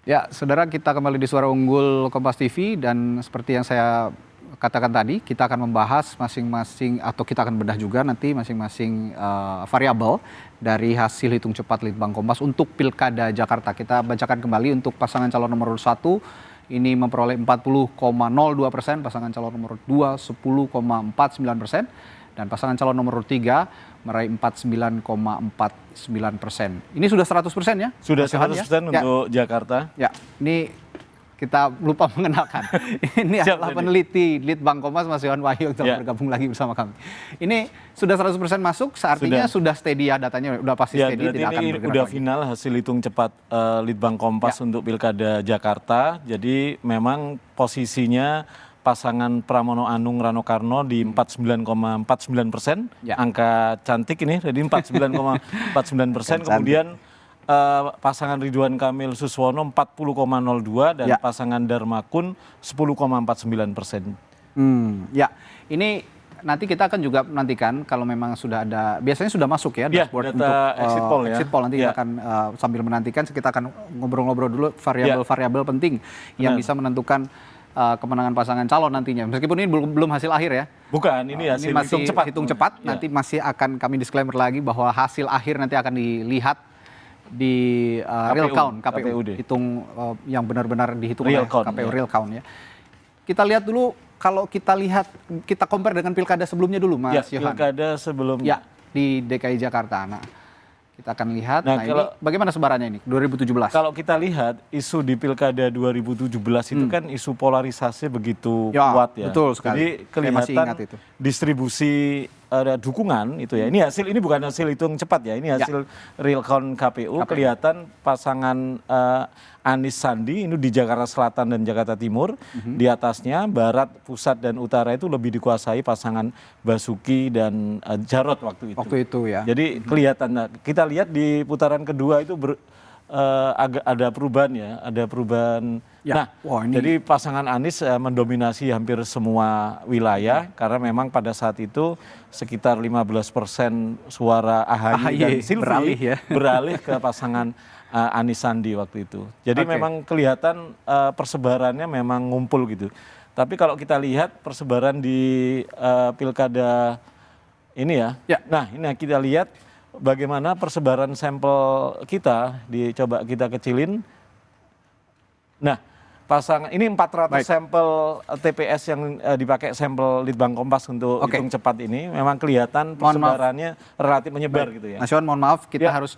Ya, saudara, kita kembali di Suara Unggul Kompas TV dan seperti yang saya katakan tadi, kita akan membahas masing-masing atau kita akan bedah juga nanti masing-masing variabel dari hasil hitung cepat Litbang Kompas untuk Pilkada Jakarta. Kita bacakan kembali untuk pasangan calon nomor 1 ini memperoleh 40,02%, pasangan calon nomor 2 10,49%, dan pasangan calon nomor 3 meraih 49,49%. Ini sudah 100% ya? Sudah 100% ya? untuk Jakarta. Ya, ini kita lupa mengenalkan. Ini adalah peneliti Litbang Kompas, Mas Yohan Wahyu yang telah bergabung lagi bersama kami. Ini sudah 100% masuk, seartinya sudah steady ya datanya, udah pasti steady, tidak akan bergerak udah lagi. final hasil hitung cepat Litbang Kompas untuk Pilkada Jakarta. Jadi memang posisinya pasangan Pramono Anung Rano Karno di 49,49%, angka cantik ini, jadi 49,49%. Kemudian pasangan Ridwan Kamil Suswono 40,02 dan pasangan Dharma Kun 10,49%. Ya, ini nanti kita akan juga menantikan kalau memang sudah ada, biasanya sudah masuk ya dashboard untuk exit poll nanti kita akan sambil menantikan, kita akan ngobrol-ngobrol dulu variabel-variabel penting yang bisa menentukan kemenangan pasangan calon nantinya. Meskipun ini belum hasil akhir ya. Bukan, ini hasil masih hitung cepat. Nanti masih akan kami disclaimer lagi bahwa hasil akhir nanti akan dilihat di real count KPU. Hitung yang benar-benar dihitung oleh KPU real count ya. Kita lihat dulu, kalau kita compare dengan pilkada sebelumnya dulu Mas Yohan. Pilkada sebelumnya. Ya, di DKI Jakarta. Nah, kita akan lihat, ini bagaimana sebarannya ini 2017. Kalau kita lihat isu di Pilkada 2017 itu kan isu polarisasi begitu kuat ya. Betul sekali. Jadi kelihatan distribusi dukungan itu ya. Ini bukan hasil hitung cepat ya. Ini hasil real count KPU. Kelihatan pasangan Anies Sandi ini di Jakarta Selatan dan Jakarta Timur. Di atasnya barat, pusat dan utara itu lebih dikuasai pasangan Basuki dan Jarot waktu itu. Waktu itu ya. Jadi kelihatan, kita lihat di putaran kedua itu agak ada perubahan ya, ada perubahan. Nah, jadi pasangan Anies mendominasi hampir semua wilayah karena memang pada saat itu sekitar 15% suara AHY dan Silvi beralih ke pasangan Anies Sandi waktu itu. Jadi memang kelihatan persebarannya memang ngumpul gitu. Tapi kalau kita lihat persebaran di pilkada ini ya. Nah, ini kita lihat bagaimana persebaran sampel kita, coba kita kecilin. Nah, ini 400 sampel TPS yang dipakai sampel Litbang Kompas untuk hitung cepat ini, memang kelihatan persebarannya relatif menyebar gitu ya. Mas Yohan, mohon maaf, kita harus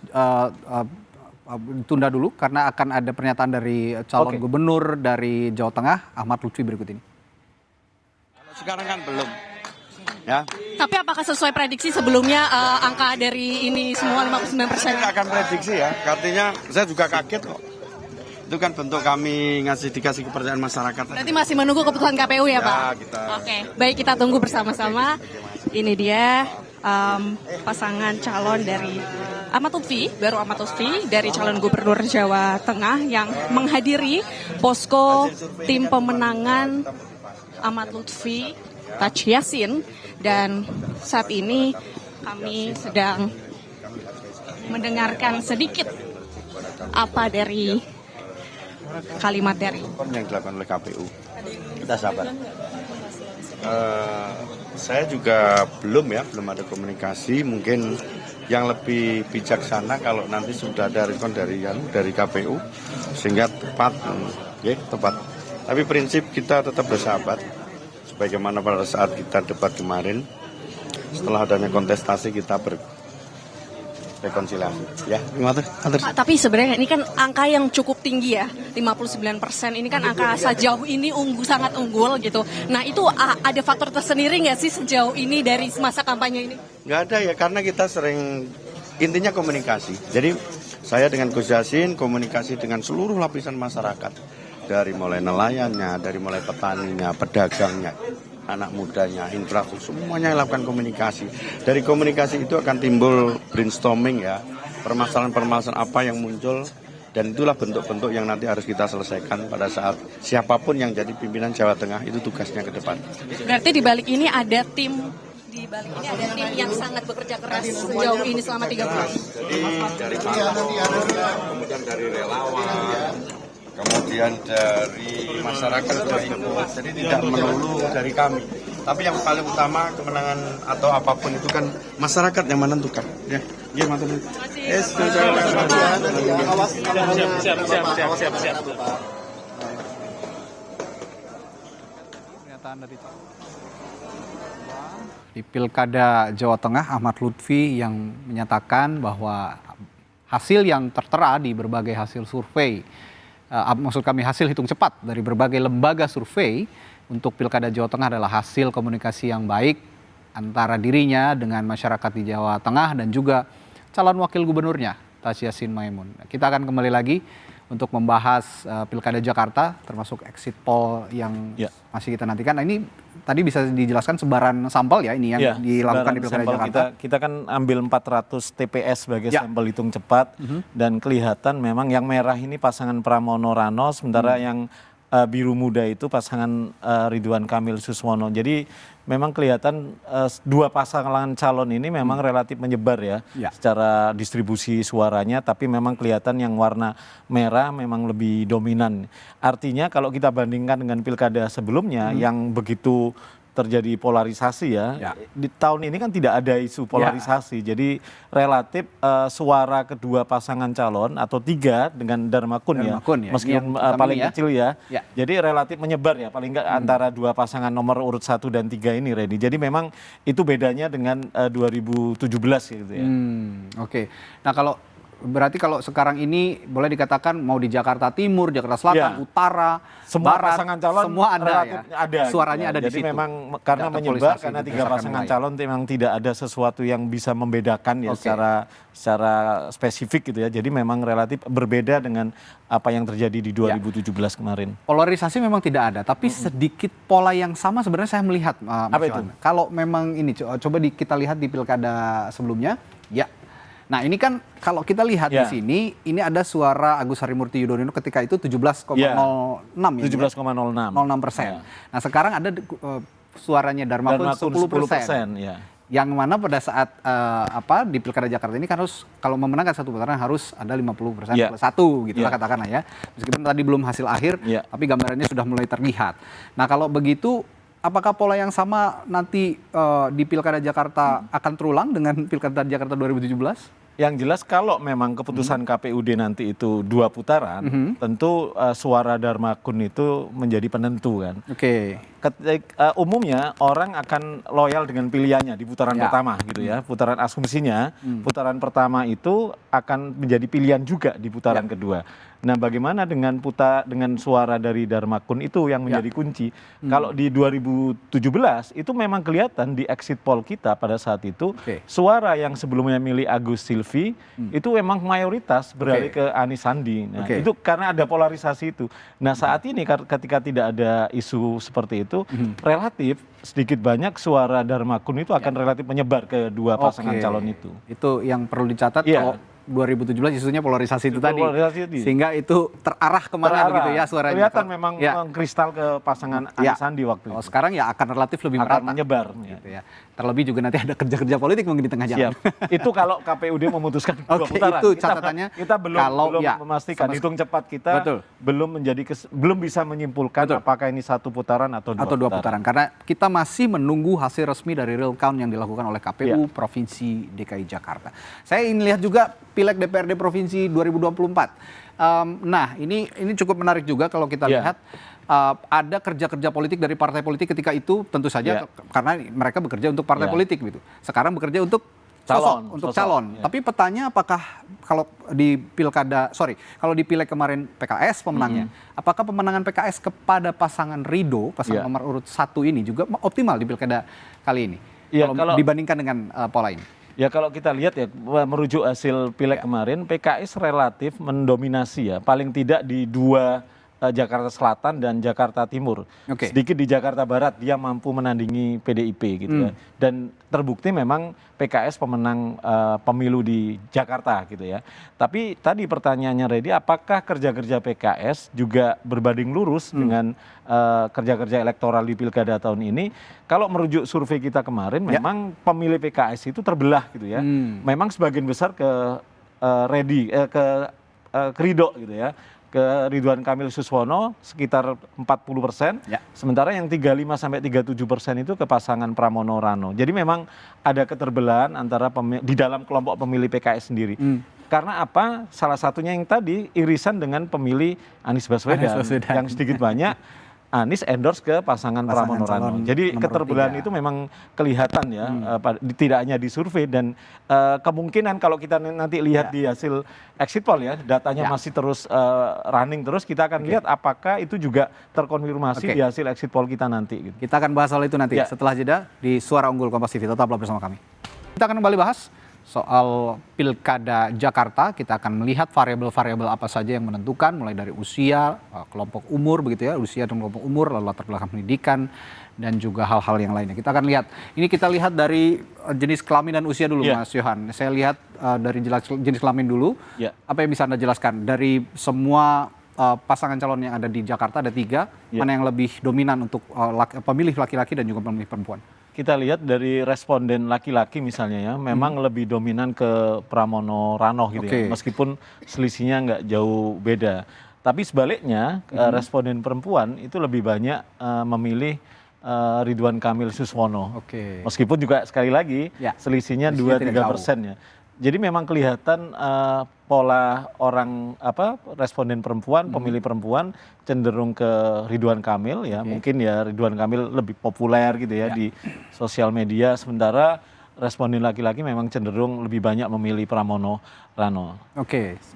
tunda dulu karena akan ada pernyataan dari calon gubernur dari Jawa Tengah, Ahmad Lutfi, berikut ini. Kalau sekarang kan belum. Ya. Tapi apakah sesuai prediksi sebelumnya angka dari ini semua 59%? Saya akan prediksi ya, artinya saya juga kaget kok. Itu kan bentuk kami dikasih kepercayaan masyarakat. Berarti masih menunggu keputusan KPU ya Pak? Kita... Baik, kita tunggu bersama-sama. Ini dia pasangan calon dari Ahmad Lutfi, baru Ahmad Lutfi dari calon gubernur Jawa Tengah yang menghadiri posko tim pemenangan Ahmad Lutfi Taj Yassin, dan saat ini kami sedang mendengarkan sedikit apa dari kalimat dari yang dilakukan oleh KPU. Kita sabar. Saya juga belum ada komunikasi. Mungkin yang lebih bijaksana kalau nanti sudah ada respon dari KPU sehingga tepat. Tapi prinsip kita tetap bersahabat. Bagaimana pada saat kita debat kemarin, setelah adanya kontestasi kita berrekonsiliasi. Ya, tapi sebenarnya ini kan angka yang cukup tinggi ya, 59%. Ini kan angka sejauh ini sangat unggul gitu. Nah, itu ada faktor tersendiri nggak sih sejauh ini dari masa kampanye ini? Nggak ada ya, karena kita intinya komunikasi. Jadi saya dengan Gus Yassin komunikasi dengan seluruh lapisan masyarakat. Dari mulai nelayannya, dari mulai petaninya, pedagangnya, anak mudanya, infrastruktur, semuanya lakukan komunikasi. Dari komunikasi itu akan timbul brainstorming ya, permasalahan-permasalahan apa yang muncul, dan itulah bentuk-bentuk yang nanti harus kita selesaikan pada saat siapapun yang jadi pimpinan Jawa Tengah, itu tugasnya ke depan. Berarti di balik ini ada tim yang sangat bekerja keras sejauh ini selama 3 bulan. Jadi dari kemudian dari relawan, kemudian dari masyarakat juga ikut, jadi tidak melulu dari kami. Tapi yang paling utama kemenangan atau apapun itu kan masyarakat yang menentukan. Ya, iya matur. Siap. Pernyataan dari di Pilkada Jawa Tengah, Ahmad Lutfi yang menyatakan bahwa hasil yang tertera di berbagai hasil survei, maksud kami hasil hitung cepat dari berbagai lembaga survei untuk Pilkada Jawa Tengah adalah hasil komunikasi yang baik antara dirinya dengan masyarakat di Jawa Tengah dan juga calon wakil gubernurnya, Tas Yassin Maimun. Kita akan kembali lagi untuk membahas Pilkada Jakarta, termasuk exit poll yang masih kita nantikan. Nah, ini tadi bisa dijelaskan sebaran sampel ya ini yang dilakukan di Pilkada Jakarta. Kita kan ambil 400 TPS sebagai sampel hitung cepat dan kelihatan memang yang merah ini pasangan Pramono Rano, sementara yang biru muda itu pasangan Ridwan Kamil Suswono. Jadi memang kelihatan dua pasangan calon ini memang relatif menyebar ya secara distribusi suaranya, tapi memang kelihatan yang warna merah memang lebih dominan. Artinya kalau kita bandingkan dengan pilkada sebelumnya yang begitu terjadi polarisasi ya. Di tahun ini kan tidak ada isu polarisasi, jadi relatif suara kedua pasangan calon atau tiga dengan Darmakun ya, meskipun paling kecil ya, jadi relatif menyebar ya, paling enggak antara dua pasangan nomor urut 1 dan 3 ini Redi. Jadi memang itu bedanya dengan 2017 gitu ya. Oke. Nah berarti kalau sekarang ini boleh dikatakan mau di Jakarta Timur, Jakarta Selatan, Utara, semua Barat, pasangan calon semua ada suaranya gitu. ada di Jadi situ. memang karena menyebar, karena tiga pasangan calon memang tidak ada sesuatu yang bisa membedakan ya secara spesifik gitu ya. Jadi memang relatif berbeda dengan apa yang terjadi di 2017 kemarin. Polarisasi memang tidak ada, tapi sedikit pola yang sama sebenarnya saya melihat. Apa itu? Kalau memang ini coba kita lihat di pilkada sebelumnya, Nah ini kan kalau kita lihat di sini, ini ada suara Agus Harimurti Yudhoyono ketika itu 17,06 ya. 17,06%. Nah sekarang ada suaranya Darmakun 10%. Yang mana pada saat di Pilkada Jakarta ini kan harus kalau memenangkan satu putaran harus ada 50% plus 1 gitu lah katakanlah ya. Meskipun tadi belum hasil akhir, tapi gambarannya sudah mulai terlihat. Nah kalau begitu, apakah pola yang sama nanti di Pilkada Jakarta akan terulang dengan Pilkada Jakarta 2017? Yang jelas kalau memang keputusan KPUD nanti itu 2 putaran, tentu suara Darmakun itu menjadi penentu kan. Umumnya orang akan loyal dengan pilihannya di putaran pertama gitu ya. Putaran asumsinya, putaran pertama itu akan menjadi pilihan juga di putaran kedua. Nah, bagaimana dengan suara dari Darmakun itu yang menjadi kunci. Kalau di 2017 itu memang kelihatan di exit poll kita pada saat itu suara yang sebelumnya milih Agus Silvi itu memang mayoritas beralih ke Anies Sandi. Nah, itu karena ada polarisasi itu. Nah, saat ini ketika tidak ada isu seperti itu, relatif sedikit banyak suara Darmakun itu akan relatif menyebar ke dua pasangan calon itu. Itu yang perlu dicatat kalau 2017 isunya polarisasi itu tadi. Sehingga itu terarah kemana begitu ya suaranya. Kelihatan memang kristal ke pasangan Anies Sandi waktu itu. Sekarang ya akan relatif lebih merata. Menyebar. Gitu ya. Terlebih juga nanti ada kerja-kerja politik mungkin di tengah jalan. Itu kalau KPUD memutuskan 2 putaran. Itu catatannya. Kita belum memastikan. Hitung cepat kita belum bisa menyimpulkan apakah ini 1 putaran atau 2 putaran. Karena kita masih menunggu hasil resmi dari real count yang dilakukan oleh KPU Provinsi DKI Jakarta. Saya ingin lihat juga Pileg DPRD Provinsi 2024. Nah, ini cukup menarik juga kalau kita lihat ada kerja-kerja politik dari partai politik ketika itu tentu saja karena mereka bekerja untuk partai politik gitu. Sekarang bekerja untuk calon. Tapi petanya apakah kalau di kalau di Pileg kemarin PKS pemenangnya, apakah pemenangan PKS kepada pasangan Ridho, pasangan nomor urut 1 ini juga optimal di Pilkada kali ini? Kalau dibandingkan dengan pola ini. Ya kalau kita lihat ya merujuk hasil Pileg kemarin, PKS relatif mendominasi ya, paling tidak di 2 Jakarta Selatan dan Jakarta Timur. Sedikit di Jakarta Barat dia mampu menandingi PDIP gitu ya. Dan terbukti memang PKS pemenang pemilu di Jakarta gitu ya. Tapi tadi pertanyaannya Redi, apakah kerja-kerja PKS juga berbanding lurus dengan kerja-kerja elektoral di Pilkada tahun ini? Kalau merujuk survei kita kemarin, memang pemilih PKS itu terbelah gitu ya. Memang sebagian besar ke Ridho gitu ya. ke Ridwan Kamil Suswono sekitar 40%, sementara yang 35-37% itu ke pasangan Pramono Rano. Jadi memang ada keterbelahan antara di dalam kelompok pemilih PKS sendiri. Karena apa? Salah satunya yang tadi irisan dengan pemilih Anies Baswedan. Yang sedikit banyak Anies endorse ke pasangan Pramono Rano. Jadi keterbelahan itu memang kelihatan ya, tidak hanya di survei dan kemungkinan kalau kita nanti lihat di hasil exit poll ya, datanya masih terus running terus, kita akan lihat apakah itu juga terkonfirmasi di hasil exit poll kita nanti. Gitu. Kita akan bahas soal itu nanti setelah jeda di Suara Unggul Kompas TV. Tetaplah bersama kami. Kita akan kembali bahas soal Pilkada Jakarta. Kita akan melihat variabel-variabel apa saja yang menentukan, mulai dari usia, kelompok umur begitu ya, usia dan kelompok umur, lalu latar belakang pendidikan, dan juga hal-hal yang lainnya. Kita akan lihat, ini kita lihat dari jenis kelamin dan usia dulu Mas Yohan. Saya lihat dari jenis kelamin dulu, apa yang bisa Anda jelaskan? Dari semua pasangan calon yang ada di Jakarta, ada 3, mana yang lebih dominan untuk pemilih laki-laki dan juga pemilih perempuan? Kita lihat dari responden laki-laki misalnya ya, memang lebih dominan ke Pramono Rano gitu ya, meskipun selisihnya nggak jauh beda. Tapi sebaliknya responden perempuan itu lebih banyak memilih Ridwan Kamil Suswono. Meskipun juga sekali lagi selisihnya 2-3% ya. Jadi memang kelihatan pola orang responden perempuan, pemilih perempuan cenderung ke Ridwan Kamil ya. Mungkin ya Ridwan Kamil lebih populer gitu ya di sosial media, sementara responden laki-laki memang cenderung lebih banyak memilih Pramono Rano.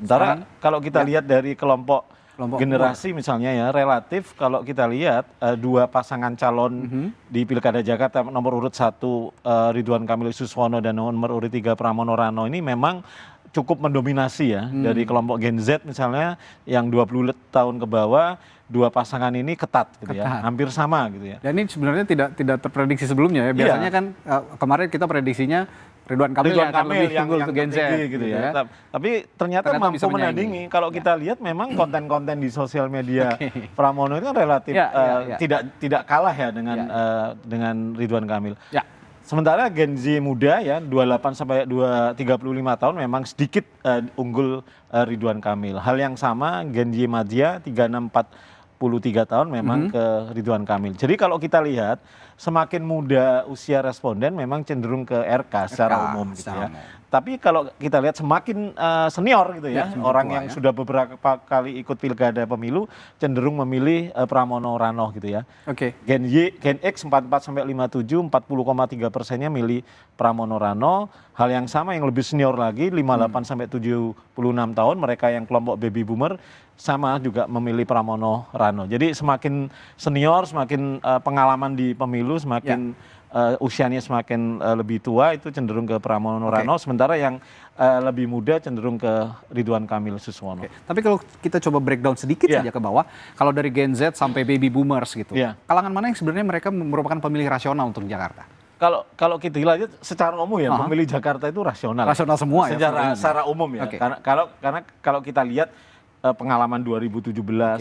Sementara kalau kita lihat dari kelompok generasi misalnya ya, relatif kalau kita lihat 2 pasangan calon di Pilkada Jakarta, nomor urut 1 Ridwan Kamil Suswono dan nomor urut 3 Pramono Rano ini memang cukup mendominasi ya. Dari kelompok Gen Z misalnya yang 20 tahun ke bawah, 2 pasangan ini ketat gitu ya, hampir sama gitu ya. Dan ini sebenarnya tidak terprediksi sebelumnya ya. Biasanya kan kemarin kita prediksinya Ridwan Kamil yang akan lebih unggul untuk Gen Z gitu ya. Tapi ternyata mampu menandingi. Kalau kita lihat memang konten-konten di sosial media Pramono itu kan relatif tidak kalah ya dengan Ridwan Kamil. Sementara Gen Z muda ya 28 sampai 35 tahun memang sedikit unggul Ridwan Kamil. Hal yang sama Gen Z Madya 36-43 tahun memang ke Ridwan Kamil. Jadi kalau kita lihat semakin muda usia responden memang cenderung ke RK secara umum gitu ya. Tapi kalau kita lihat semakin senior gitu ya, orang yang sudah beberapa kali ikut pilkada pemilu cenderung memilih Pramono Rano gitu ya. Gen X 44 sampai 57 40,3%-nya milih Pramono Rano. Hal yang sama yang lebih senior lagi 58 sampai 76 tahun, mereka yang kelompok baby boomer sama juga memilih Pramono Rano. Jadi semakin senior, semakin pengalaman di pemilu, semakin usianya semakin lebih tua itu cenderung ke Pramono Rano, sementara yang lebih muda cenderung ke Ridwan Kamil Suswono. Tapi kalau kita coba breakdown sedikit saja ke bawah, kalau dari Gen Z sampai baby boomers gitu, kalangan mana yang sebenarnya mereka merupakan pemilih rasional untuk Jakarta? Kalau kita lihat secara umum ya, pemilih Jakarta itu rasional. Rasional semua secara umum ya. Karena kalau kita lihat pengalaman 2017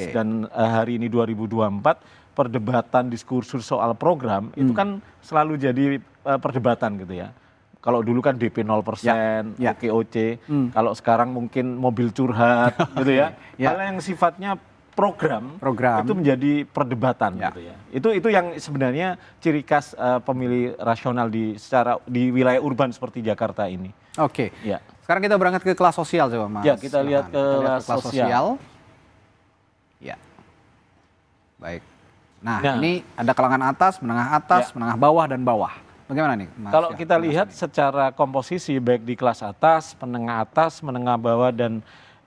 dan hari ini 2024, perdebatan diskursus soal program itu kan selalu jadi perdebatan gitu ya. Kalau dulu kan DP 0%, OKOC, kalau sekarang mungkin mobil curhat gitu ya. Hal yang sifatnya program itu menjadi perdebatan gitu ya. Itu yang sebenarnya ciri khas pemilih rasional di wilayah urban seperti Jakarta ini. Sekarang kita berangkat ke kelas sosial coba Mas. Kita lihat ke kelas sosial. Baik. Nah, ini ada kalangan atas, menengah bawah, dan bawah. Bagaimana nih, Mas? Kalau kita lihat secara komposisi baik di kelas atas, menengah bawah, dan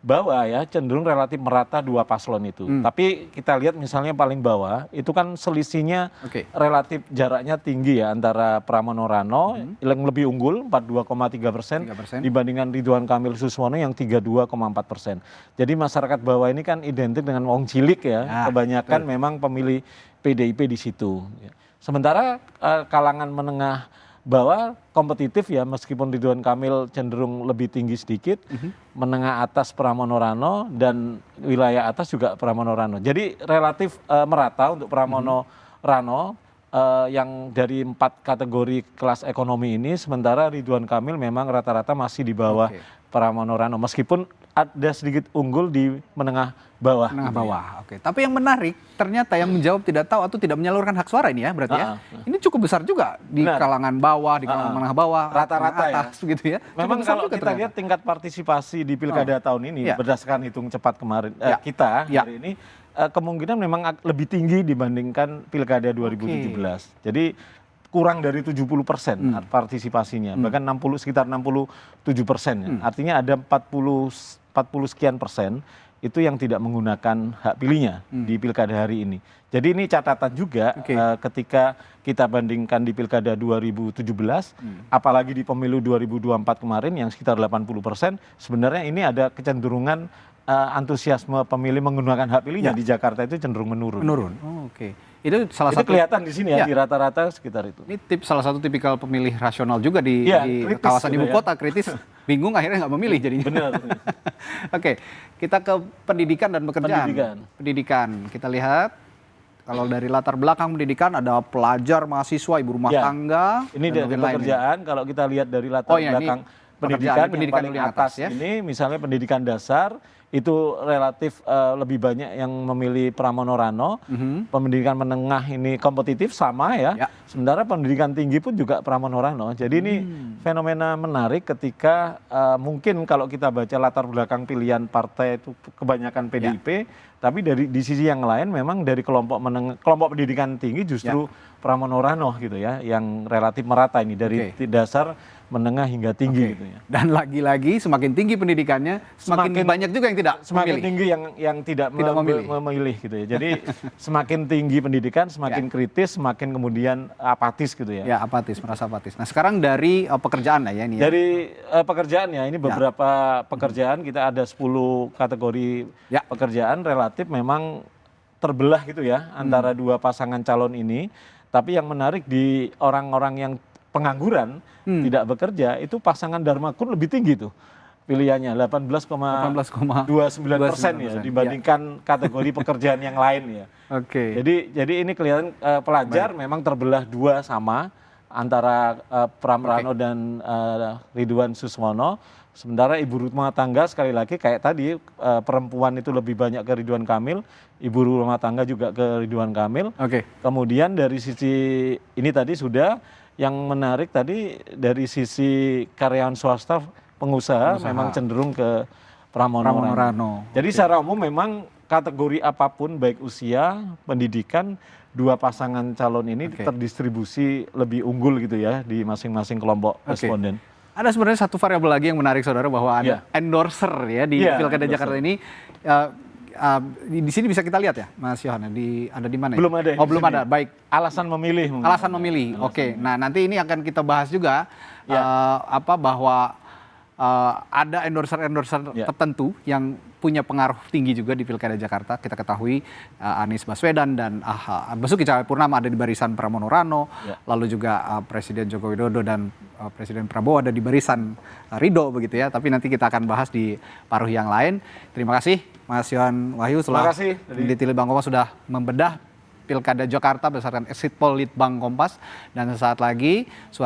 bawah ya cenderung relatif merata 2 paslon itu. Tapi kita lihat misalnya paling bawah itu kan selisihnya relatif jaraknya tinggi ya antara Pramono Rano yang lebih unggul 42,3% dibandingkan Ridwan Kamil Suswono yang 32,4%. Jadi masyarakat bawah ini kan identik dengan wong cilik ya, kebanyakan memang pemilih PDIP di situ. Sementara kalangan menengah bawah kompetitif ya, meskipun Ridwan Kamil cenderung lebih tinggi sedikit, menengah atas Pramono Rano, dan wilayah atas juga Pramono Rano. Jadi relatif merata untuk Pramono Rano yang dari 4 kategori kelas ekonomi ini, sementara Ridwan Kamil memang rata-rata masih di bawah Pramono Rano. Meskipun ada sedikit unggul di menengah bawah. Menengah bawah, oke. Tapi yang menarik, ternyata yang menjawab tidak tahu atau tidak menyalurkan hak suara ini ya, berarti ya. Ini cukup besar juga di kalangan bawah, di kalangan menengah bawah, rata-rata atas, ya. gitu ya. Memang kalau kita lihat tingkat partisipasi di pilkada tahun ini, berdasarkan hitung cepat kemarin kita hari ini, kemungkinan memang lebih tinggi dibandingkan pilkada 2017. Jadi kurang dari 70% partisipasinya, bahkan sekitar 67%. Artinya ada 40 sekian persen itu yang tidak menggunakan hak pilihnya di pilkada hari ini. Jadi ini catatan juga ketika kita bandingkan di pilkada 2017, apalagi di pemilu 2024 kemarin yang sekitar 80%, sebenarnya ini ada kecenderungan antusiasme pemilih menggunakan hak pilihnya di Jakarta itu cenderung menurun. Oke. Itu salah satu kelihatan di sini ya, di rata-rata sekitar itu. Ini salah satu tipikal pemilih rasional juga di kritis, kawasan ibu kota, kritis, bingung akhirnya nggak memilih jadinya. Benar. Oke, kita ke pendidikan dan pekerjaan. Pendidikan, kita lihat kalau dari latar belakang pendidikan ada pelajar, mahasiswa, ibu rumah tangga. Ini dari pekerjaan, kalau kita lihat dari latar belakang pendidikan yang paling atas ya. Ini misalnya pendidikan dasar, itu relatif lebih banyak yang memilih Pramono Rano. Pendidikan menengah ini kompetitif sama ya. Sementara pendidikan tinggi pun juga Pramono Rano. Jadi ini fenomena menarik ketika mungkin kalau kita baca latar belakang pilihan partai itu kebanyakan PDIP, tapi di sisi yang lain memang dari kelompok pendidikan tinggi justru Pramono Rano gitu ya, yang relatif merata ini dari dasar, menengah hingga tinggi gitu ya. Dan lagi-lagi semakin tinggi pendidikannya, semakin banyak juga yang tidak semakin tinggi yang tidak memilih gitu ya. Jadi semakin tinggi pendidikan, semakin kritis, semakin kemudian apatis gitu ya. Ya, apatis, merasa apatis. Nah, sekarang dari pekerjaan ya ini. Dari pekerjaan ya, ini beberapa pekerjaan, kita ada 10 kategori pekerjaan relatif memang terbelah gitu ya antara dua pasangan calon ini. Tapi yang menarik di orang-orang yang pengangguran tidak bekerja itu pasangan Dharma Kun lebih tinggi tuh pilihannya 18,29% ya dibandingkan kategori pekerjaan yang lain ya. Jadi ini kelihatan pelajar memang terbelah dua sama antara Pram Rano dan Ridwan Suswono. Sementara ibu rumah tangga sekali lagi kayak tadi perempuan itu lebih banyak ke Ridwan Kamil, ibu rumah tangga juga ke Ridwan Kamil. Kemudian dari sisi ini tadi sudah yang menarik tadi dari sisi karyawan swasta pengusaha memang cenderung ke Pramono Rano. Jadi secara umum memang kategori apapun baik usia, pendidikan, dua pasangan calon ini terdistribusi lebih unggul gitu ya di masing-masing kelompok responden. Ada sebenarnya satu variabel lagi yang menarik saudara bahwa ada endorser ya di Pilkada Jakarta ini. Di sini bisa kita lihat ya, Mas Yohan, ada di mana? Belum ada. Belum ada. Baik. Alasan memilih. Alasan memilih. Oke. Nah, nanti ini akan kita bahas juga bahwa ada endorser tertentu yang punya pengaruh tinggi juga di Pilkada Jakarta. Kita ketahui Anies Baswedan dan Basuki Cahayapurnama ada di barisan Pramono Rano, lalu juga Presiden Joko Widodo dan Presiden Prabowo ada di barisan Ridho begitu ya. Tapi nanti kita akan bahas di paruh yang lain. Terima kasih Mas Yohan Wahyu setelah peneliti Litbang Kompas sudah membedah Pilkada Jakarta berdasarkan exit poll Litbang Kompas, dan sesaat lagi suara